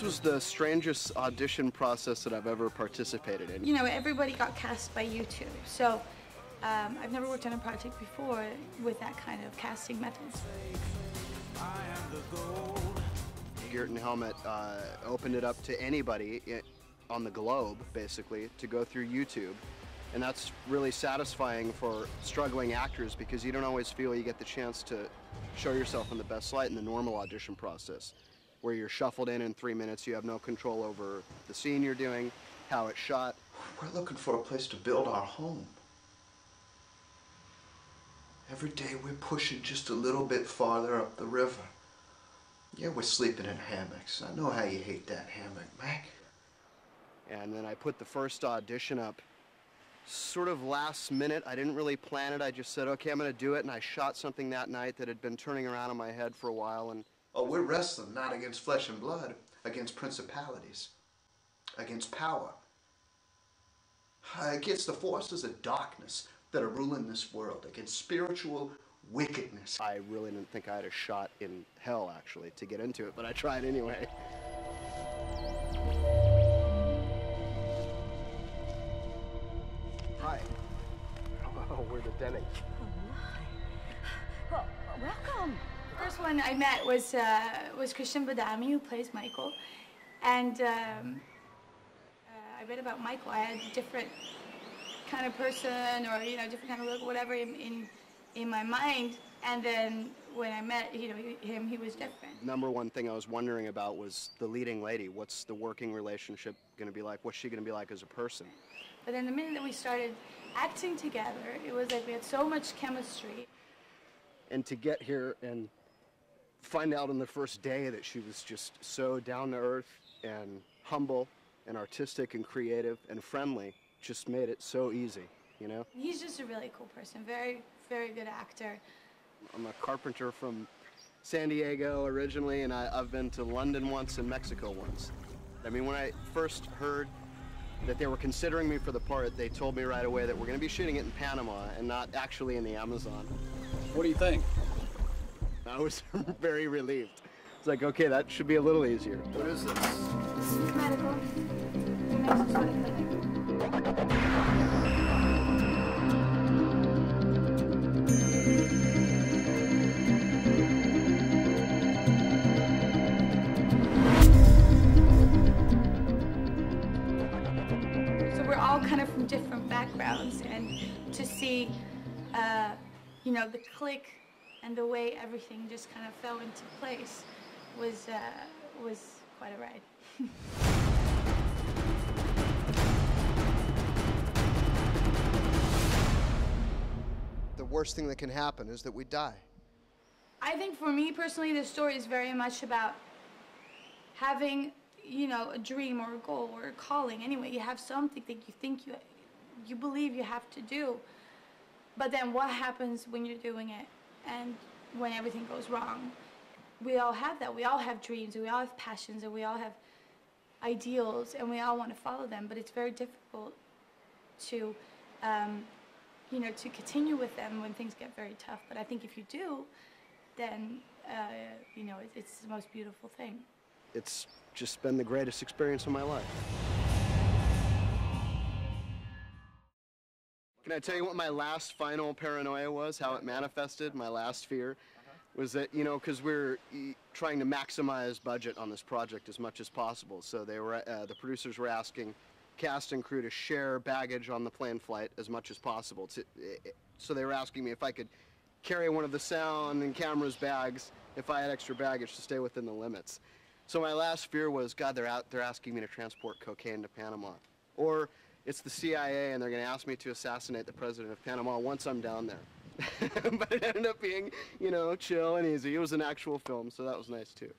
was the strangest audition process that I've ever participated in. You know, everybody got cast by YouTube, so I've never worked on a project before with that kind of casting methods. Geert & Helmet opened it up to anybody on the globe, basically, to go through YouTube. And that's really satisfying for struggling actors because you don't always feel you get the chance to show yourself in the best light in the normal audition process, where you're shuffled in 3 minutes, you have no control over the scene you're doing, how it's shot. We're looking for a place to build our home. Every day we're pushing just a little bit farther up the river. Yeah, we're sleeping in hammocks. I know how you hate that hammock, Mac. And then I put the first audition up sort of last minute. I didn't really plan it. I just said, okay, I'm going to do it. And I shot something that night that had been turning around in my head for a while. And oh, we're wrestling not against flesh and blood, against principalities, against power, against the forces of darkness that are ruling this world, against spiritual wickedness. I really didn't think I had a shot in hell, actually, to get into it, but I tried anyway. Hi. Oh, we're the Dennings. Oh, well, welcome. The first one I met was Christian who plays Michael, and I read about Michael. I had a different kind of person, or different kind of look, whatever, in my mind. And then when I met, him, he was different. Number one thing I was wondering about was the leading lady. What's the working relationship going to be like? What's she going to be like as a person? But then the minute that we started acting together, it was like we had so much chemistry. And to get here and find out on the first day that she was just so down to earth and humble and artistic and creative and friendly just made it so easy, He's just a really cool person, very, very good actor. I'm a carpenter from San Diego originally, and I've been to London once and Mexico once. I mean, when I first heard that they were considering me for the part, they told me right away that we're going to be shooting it in Panama and not actually in the Amazon. What do you think? I was very relieved. It's like, okay, that should be a little easier. What is this? This is medical. It makes us sweat clinic. We're all kind of from different backgrounds, and to see, the click and the way everything just kind of fell into place was quite a ride. The worst thing that can happen is that we die. I think for me personally, the story is very much about having, a dream or a goal or a calling. Anyway, you have something that you think you believe you have to do, but then what happens when you're doing it and when everything goes wrong? We all have that. We all have dreams, and we all have passions, and we all have ideals, and we all want to follow them, but it's very difficult to, to continue with them when things get very tough. But I think if you do, then, it's the most beautiful thing. It's just been the greatest experience of my life. Can I tell you what my last final paranoia was, how it manifested, my last fear? Was that, because we're trying to maximize budget on this project as much as possible. So they were, the producers were asking cast and crew to share baggage on the plane flight as much as possible. So they were asking me if I could carry one of the sound and cameras bags if I had extra baggage to stay within the limits. So my last fear was, God, they're asking me to transport cocaine to Panama. Or it's the CIA and they're going to ask me to assassinate the president of Panama once I'm down there. But it ended up being, chill and easy. It was an actual film, so that was nice too.